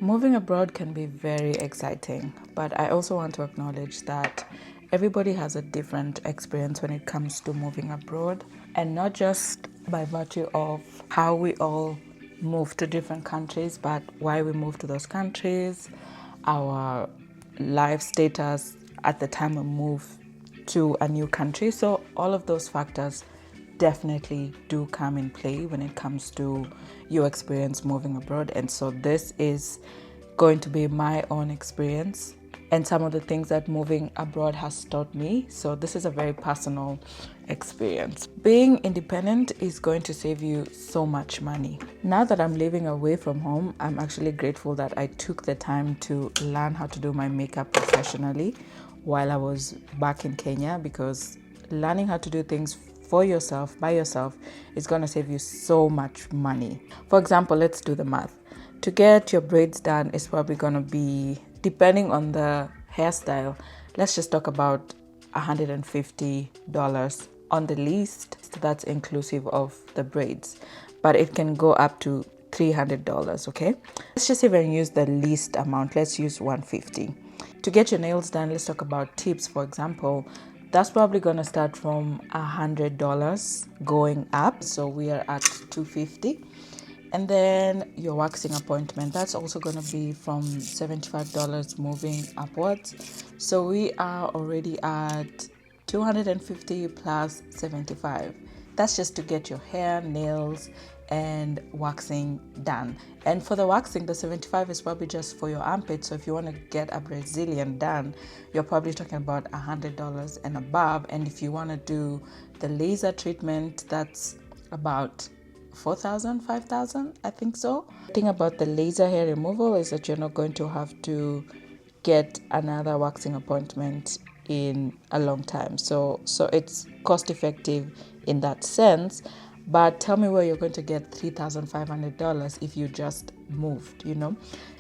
Moving abroad can be very exciting, but I also want to acknowledge that everybody has a different experience when it comes to moving abroad, and not just by virtue of how we all move to different countries, but why we move to those countries, our life status at the time we move to a new country. So, all of those factors definitely do come in play when it comes to your experience moving abroad. And so this is going to be my own experience and some of the things that moving abroad has taught me. So this is a very personal experience. Being independent is going to save you so much money. Now that I'm living away from home, I'm actually grateful that I took the time to learn how to do my makeup professionally while I was back in Kenya, because learning how to do things for yourself, by yourself, is going to save you so much money. For example, let's do the math. To get your braids done is probably going to be, depending on the hairstyle, let's just talk about $150 on the least. That's inclusive of the braids, but it can go up to $300, okay? Let's just even use the least amount. Let's use $150. To get your nails done, let's talk about tips, for example. That's probably going to start from $100 going up. So we are at $250. And then your waxing appointment, that's also going to be from $75 moving upwards. So we are already at $250 plus $75. That's just to get your hair, nails, and waxing done. And for the waxing, the $75 is probably just for your armpit. So if you want to get a Brazilian done, you're probably talking about $100 and above. And if you want to do the laser treatment, that's about 4,000, 5,000, I think so. The thing about the laser hair removal is that you're not going to have to get another waxing appointment in a long time. So it's cost effective in that sense. But tell me where you're going to get $3,500 if you just moved,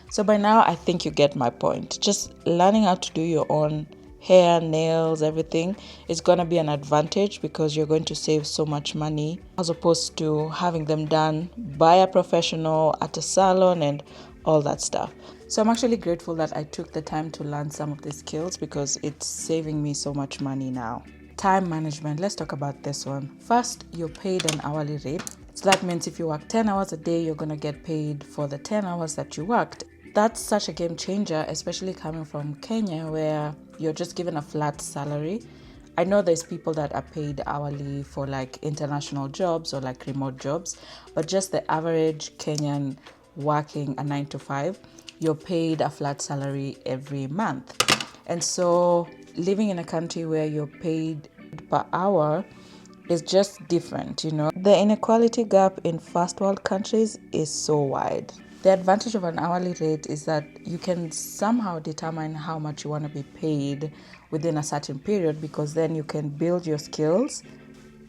So by now, I think you get my point. Just learning how to do your own hair, nails, everything is going to be an advantage, because you're going to save so much money as opposed to having them done by a professional at a salon and all that stuff. So I'm actually grateful that I took the time to learn some of these skills, because it's saving me so much money now. Time management, let's talk about this one. First, you're paid an hourly rate. So that means if you work 10 hours a day, you're going to get paid for the 10 hours that you worked. That's such a game changer, especially coming from Kenya, where you're just given a flat salary. I know there's people that are paid hourly for like international jobs or like remote jobs, but just the average Kenyan working a 9 to 5, you're paid a flat salary every month. And so living in a country where you're paid per hour is just different, The inequality gap in first world countries is so wide. The advantage of an hourly rate is that you can somehow determine how much you want to be paid within a certain period, because then you can build your skills.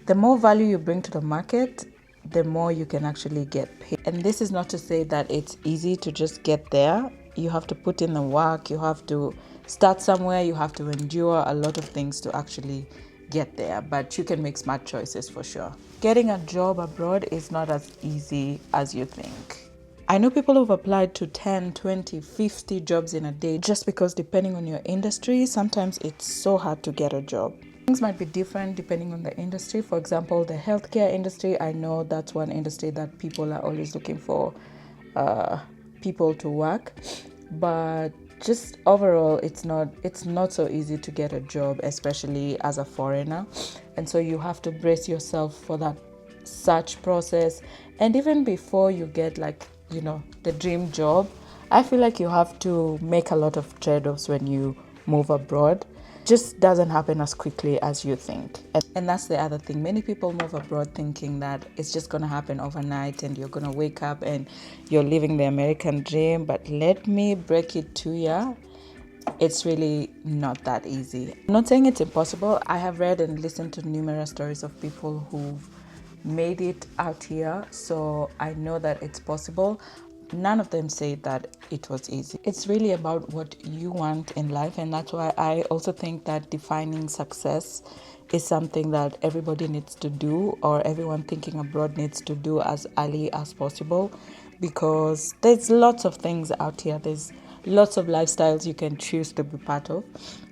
The more value you bring to the market, the more you can actually get paid. And this is not to say that it's easy to just get there. You have to put in the work, you have to start somewhere, you have to endure a lot of things to actually get there, but you can make smart choices for sure. Getting a job abroad is not as easy as you think. I know people who've applied to 10, 20, 50 jobs in a day, just because depending on your industry, sometimes it's so hard to get a job. Things might be different depending on the industry. For example, the healthcare industry, I know that's one industry that people are always looking for people to work. But just overall, it's not so easy to get a job, especially as a foreigner. And so you have to brace yourself for that search process. And even before you get the dream job, I feel like you have to make a lot of trade-offs when you move abroad. Just doesn't happen as quickly as you think. And that's the other thing. Many people move abroad thinking that it's just going to happen overnight and you're going to wake up and you're living the American dream. But let me break it to you. It's really not that easy. I'm not saying it's impossible. I have read and listened to numerous stories of people who've made it out here. So I know that it's possible. None of them say that it was easy. It's really about what you want in life, and that's why I also think that defining success is something that everybody needs to do, or everyone thinking abroad needs to do as early as possible, because there's lots of things out here. There's lots of lifestyles you can choose to be part of.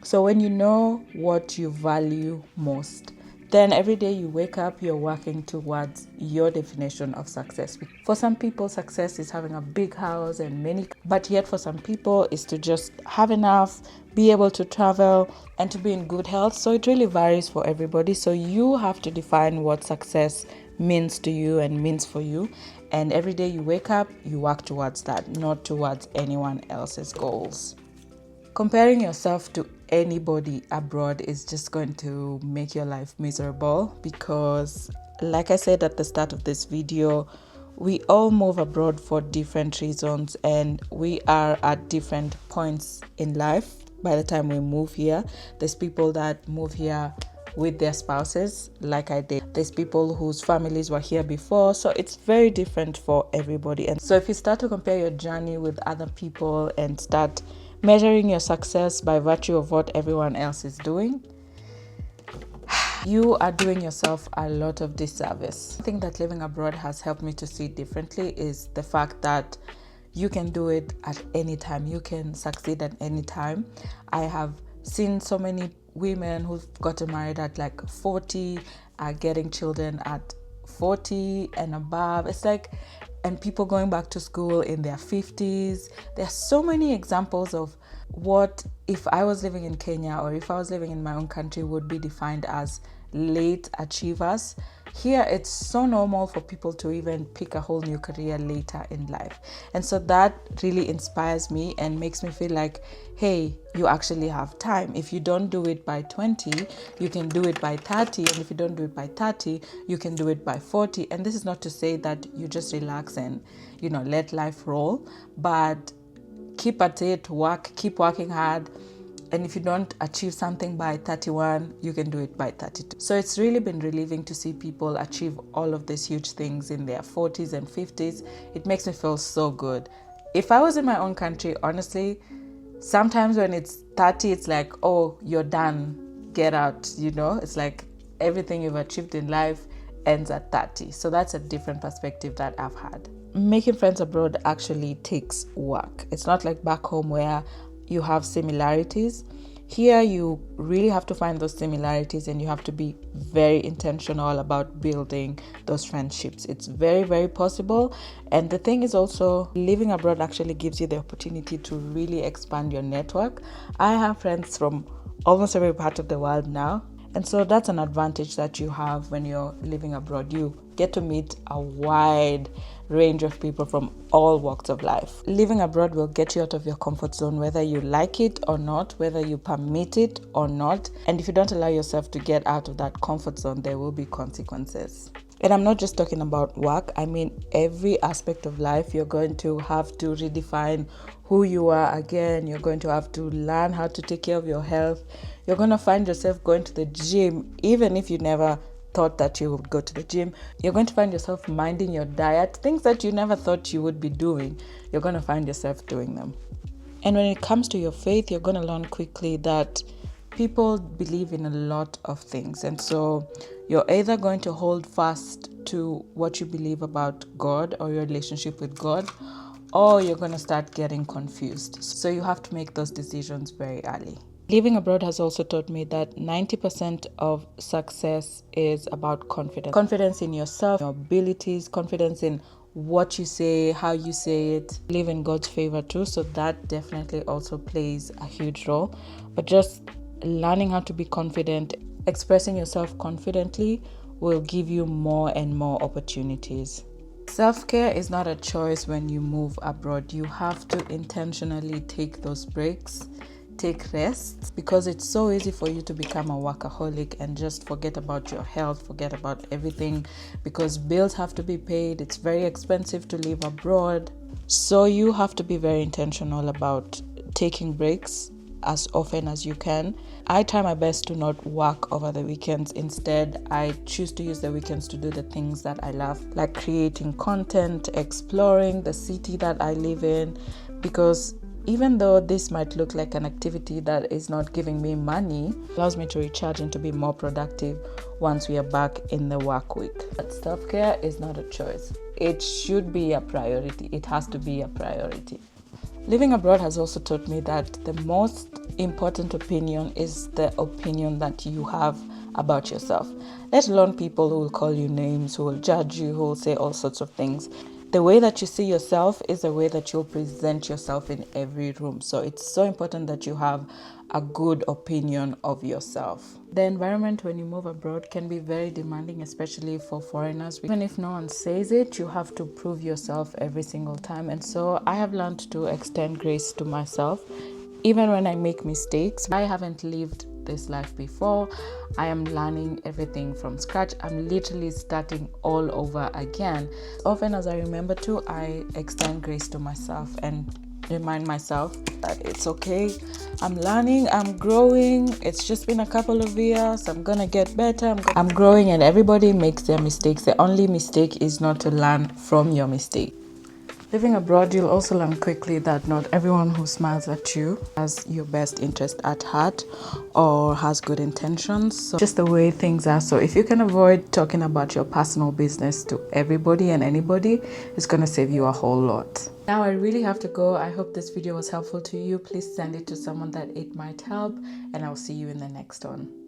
So when you know what you value most, then every day you wake up, you're working towards your definition of success. For some people, success is having a big house and many, but yet for some people, it's to just have enough, be able to travel, and to be in good health. So it really varies for everybody. So you have to define what success means to you and means for you. And every day you wake up, you work towards that, not towards anyone else's goals. Comparing yourself to anybody abroad is just going to make your life miserable because, like I said at the start of this video, we all move abroad for different reasons and we are at different points in life by the time we move here. There's people that move here with their spouses, like I did. There's people whose families were here before, so it's very different for everybody. And so if you start to compare your journey with other people and start measuring your success by virtue of what everyone else is doing, you are doing yourself a lot of disservice. I think that living abroad has helped me to see differently is the fact that you can do it at any time. You can succeed at any time. I have seen so many women who've gotten married at like 40, are getting children at 40 and above. It's like, and people going back to school in their 50s. There's so many examples of what, if I was living in Kenya or if I was living in my own country, would be defined as late achievers. Here, it's so normal for people to even pick a whole new career later in life. And so that really inspires me and makes me feel like, hey, you actually have time. If you don't do it by 20, you can do it by 30. And if you don't do it by 30, you can do it by 40. And this is not to say that you just relax and, let life roll, but keep at it, keep working hard. And if you don't achieve something by 31, you can do it by 32. So it's really been relieving to see people achieve all of these huge things in their 40s and 50s. It makes me feel so good. If I was in my own country, honestly, sometimes when it's 30, it's like, oh, you're done, get out, It's like everything you've achieved in life ends at 30. So that's a different perspective that I've had. Making friends abroad actually takes work. It's not like back home where you have similarities. Here, you really have to find those similarities and you have to be very intentional about building those friendships. It's very, very possible. And the thing is also, living abroad actually gives you the opportunity to really expand your network. I have friends from almost every part of the world now. And so that's an advantage that you have when you're living abroad. You get to meet a wide range of people from all walks of life. Living abroad will get you out of your comfort zone, whether you like it or not, whether you permit it or not. And if you don't allow yourself to get out of that comfort zone, there will be consequences. And I'm not just talking about work. I mean, every aspect of life, you're going to have to redefine who you are again. You're going to have to learn how to take care of your health. You're going to find yourself going to the gym, even if you never thought that you would go to the gym. You're going to find yourself minding your diet, things that you never thought you would be doing. You're going to find yourself doing them. And when it comes to your faith, you're going to learn quickly that people believe in a lot of things. And so you're either going to hold fast to what you believe about God or your relationship with God, or you're going to start getting confused. So you have to make those decisions very early. Living abroad has also taught me that 90% of success is about confidence. Confidence in yourself, your abilities, confidence in what you say, how you say it. Live in God's favor too, so that definitely also plays a huge role. But just learning how to be confident, expressing yourself confidently will give you more and more opportunities. Self-care is not a choice when you move abroad. You have to intentionally take those breaks, take rest, because it's so easy for you to become a workaholic and just forget about your health, forget about everything, because bills have to be paid. It's very expensive to live abroad. So you have to be very intentional about taking breaks as often as you can. I try my best to not work over the weekends. Instead, I choose to use the weekends to do the things that I love, like creating content, exploring the city that I live in, because even though this might look like an activity that is not giving me money, it allows me to recharge and to be more productive once we are back in the work week. But self-care is not a choice. it should be a priority. It has to be a priority. Living abroad has also taught me that the most important opinion is the opinion that you have about yourself. Let alone people who will call you names, who will judge you, who will say all sorts of things. The way that you see yourself is the way that you'll present yourself in every room. So it's so important that you have a good opinion of yourself. The environment when you move abroad can be very demanding, especially for foreigners. Even if no one says it, you have to prove yourself every single time. And so I have learned to extend grace to myself, even when I make mistakes. I haven't lived this life before. I am learning everything from scratch. I'm literally starting all over again. Often as I remember to, I extend grace to myself and remind myself that it's okay. I'm learning, I'm growing. It's just been a couple of years. I'm gonna get better. I'm growing, and everybody makes their mistakes. The only mistake is not to learn from your mistake. Living abroad, you'll also learn quickly that not everyone who smiles at you has your best interest at heart or has good intentions. So just the way things are. So if you can avoid talking about your personal business to everybody and anybody, it's going to save you a whole lot. Now I really have to go. I hope this video was helpful to you. Please send it to someone that it might help, and I'll see you in the next one.